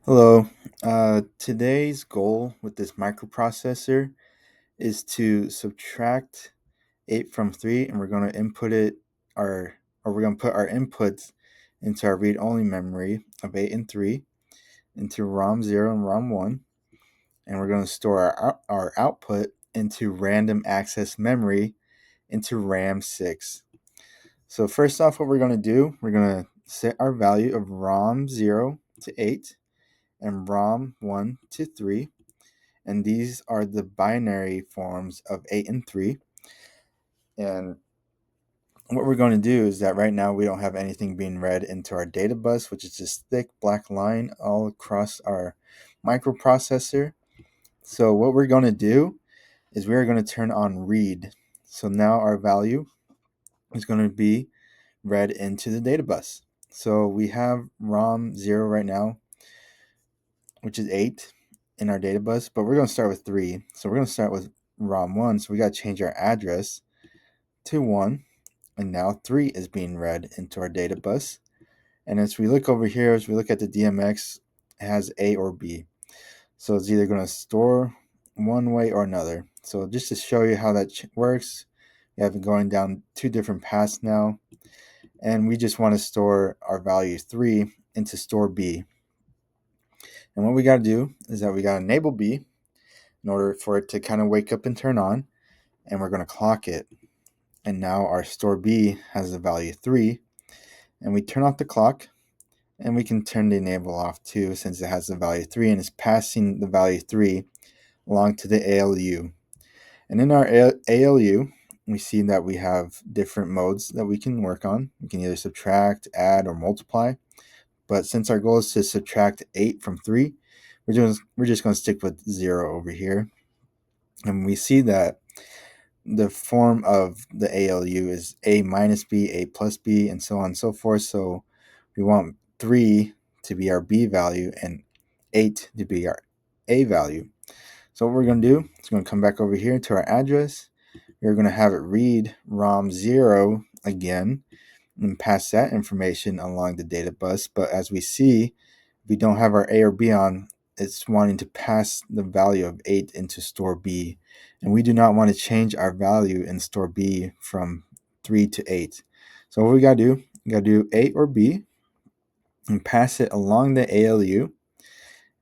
Hello. Today's goal with this microprocessor is to subtract 8 from 3, and we're going to input it or we're going to put our inputs into our read-only memory of 8 and 3 into ROM 0 and ROM 1, and we're going to store our output into random access memory into RAM 6. So first off, what we're going to do, we're going to set our value of ROM 0 to 8 and ROM 1 to 3, and these are the binary forms of 8 and 3. And what we're going to do is that right now we don't have anything being read into our data bus, which is this thick black line all across our microprocessor. So what we're going to do is we're going to turn on read. So now our value is going to be read into the data bus. So we have ROM 0 right now, which is 8 in our data bus, but we're going to start with 3. So we're going to start with ROM 1. So we got to change our address to 1. And now 3 is being read into our data bus. And as we look over here, as we look at the DMX, it has A or B. So it's either going to store one way or another. So just to show you how that works, we have it going down two different paths now. And we just want to store our value 3 into store B. And what we got to do is that we got to enable B in order for it to kind of wake up and turn on. And we're going to clock it. And now our store B has the value 3. And we turn off the clock. And we can turn the enable off too, since it has the value 3 and is passing the value 3 along to the ALU. And in our ALU, we see that we have different modes that we can work on. We can either subtract, add, or multiply. But since our goal is to subtract 8 from 3, we're just going to stick with 0 over here. And we see that the form of the ALU is A minus B, A plus B, and so on and so forth. So we want 3 to be our B value and 8 to be our A value. So what we're going to do is going to come back over here to our address. We're going to have it read ROM 0 again and pass that information along the data bus. But as we see, we don't have our A or B on. It's wanting to pass the value of 8 into store B. And we do not want to change our value in store B from 3 to 8. So what we got to do, we got to do A or B and pass it along the ALU.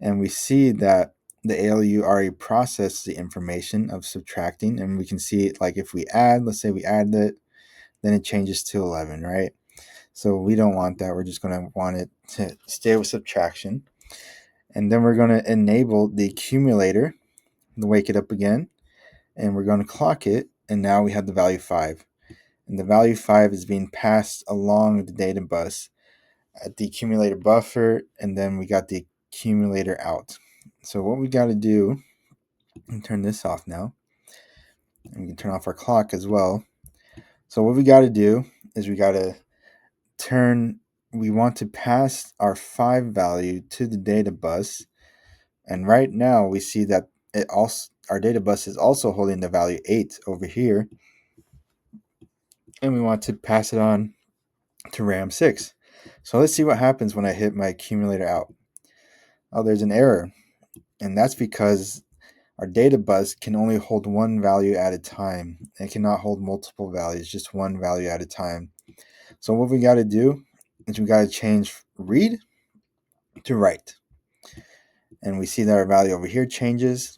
And we see that the ALU already processed the information of subtracting. And we can see it like if we add, let's say we add it, then it changes to 11, right? So we don't want that. We're just going to want it to stay with subtraction. And then we're going to enable the accumulator to wake it up again. And we're going to clock it. And now we have the value 5. And the value 5 is being passed along the data bus at the accumulator buffer. And then we got the accumulator out. So what we got to do, and turn this off now. And we can turn off our clock as well. So what we got to do is we got to we want to pass our 5 value to the data bus. And right now we see that our data bus is also holding the value 8 over here. And we want to pass it on to RAM 6. So let's see what happens when I hit my accumulator out. Oh, there's an error. And that's because our data bus can only hold one value at a time. It cannot hold multiple values, just one value at a time. So what we got to do is we got to change read to write. And we see that our value over here changes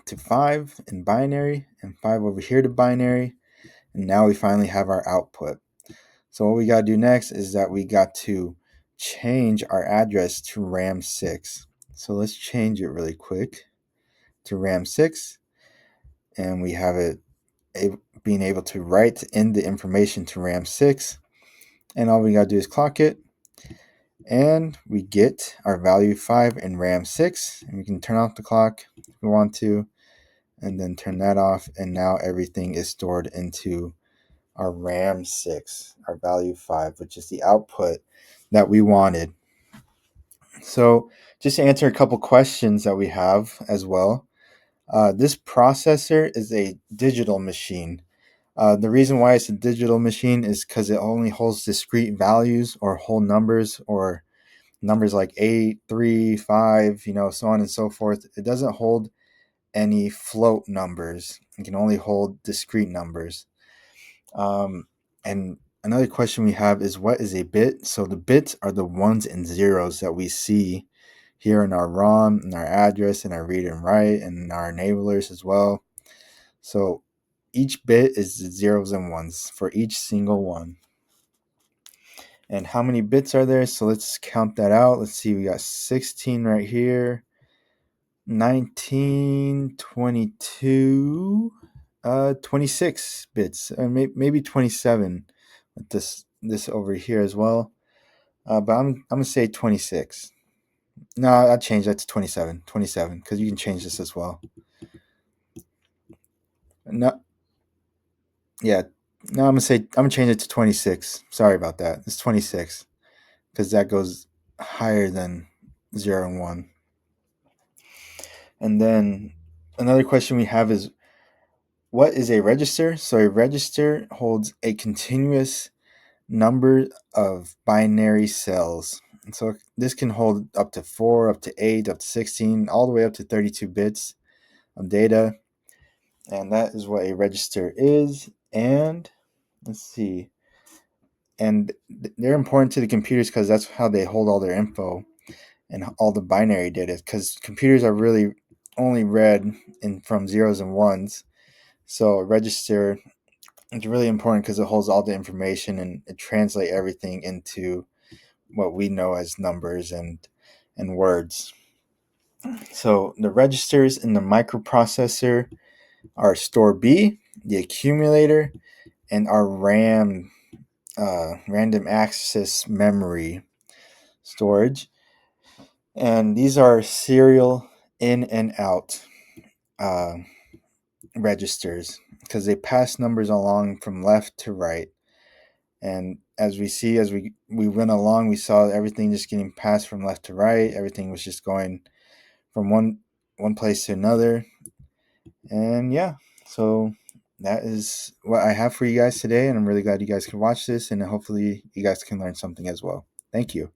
to 5 in binary and 5 over here to binary. And now we finally have our output. So what we got to do next is that we got to change our address to RAM 6. So let's change it really quick to RAM 6. And we have it being able to write in the information to RAM 6. And all we got to do is clock it. And we get our value 5 in RAM 6. And we can turn off the clock if we want to. And then turn that off. And now everything is stored into our RAM 6, our value 5, which is the output that we wanted. So just to answer a couple questions that we have as well. This processor is a digital machine. The reason why it's a digital machine is because it only holds discrete values or whole numbers or numbers like 8, 3, 5, so on and so forth. It doesn't hold any float numbers. It can only hold discrete numbers. And another question we have is, what is a bit? So the bits are the ones and zeros that we see here in our ROM, in our address, in our read and write, and in our enablers as well. So each bit is zeros and ones for each single one. And how many bits are there? So let's count that out. Let's see, we got 16 right here, 19, 22, 26 bits, maybe 27 with this over here as well. But I'm gonna say 26. No, I'll change that to 27. 27, because you can change this as well. No, yeah. No, I'm gonna change it to 26. Sorry about that. It's 26, because that goes higher than 0 and 1. And then another question we have is, what is a register? So a register holds a continuous number of binary cells. And so this can hold up to 4, up to 8, up to 16, all the way up to 32 bits of data. And that is what a register is. And let's see. And they're important to the computers because that's how they hold all their info and all the binary data, because computers are really only read from zeros and ones. So a register is really important because it holds all the information and it translates everything into what we know as numbers and words. So the registers in the microprocessor are store B, the accumulator, and our RAM, random access memory storage. And these are serial in and out uh, registers, because they pass numbers along from left to right. And as we went along, we saw everything just getting passed from left to right. Everything was just going from one place to another. And yeah, so that is what I have for you guys today, and I'm really glad you guys can watch this, and hopefully you guys can learn something as well. Thank you.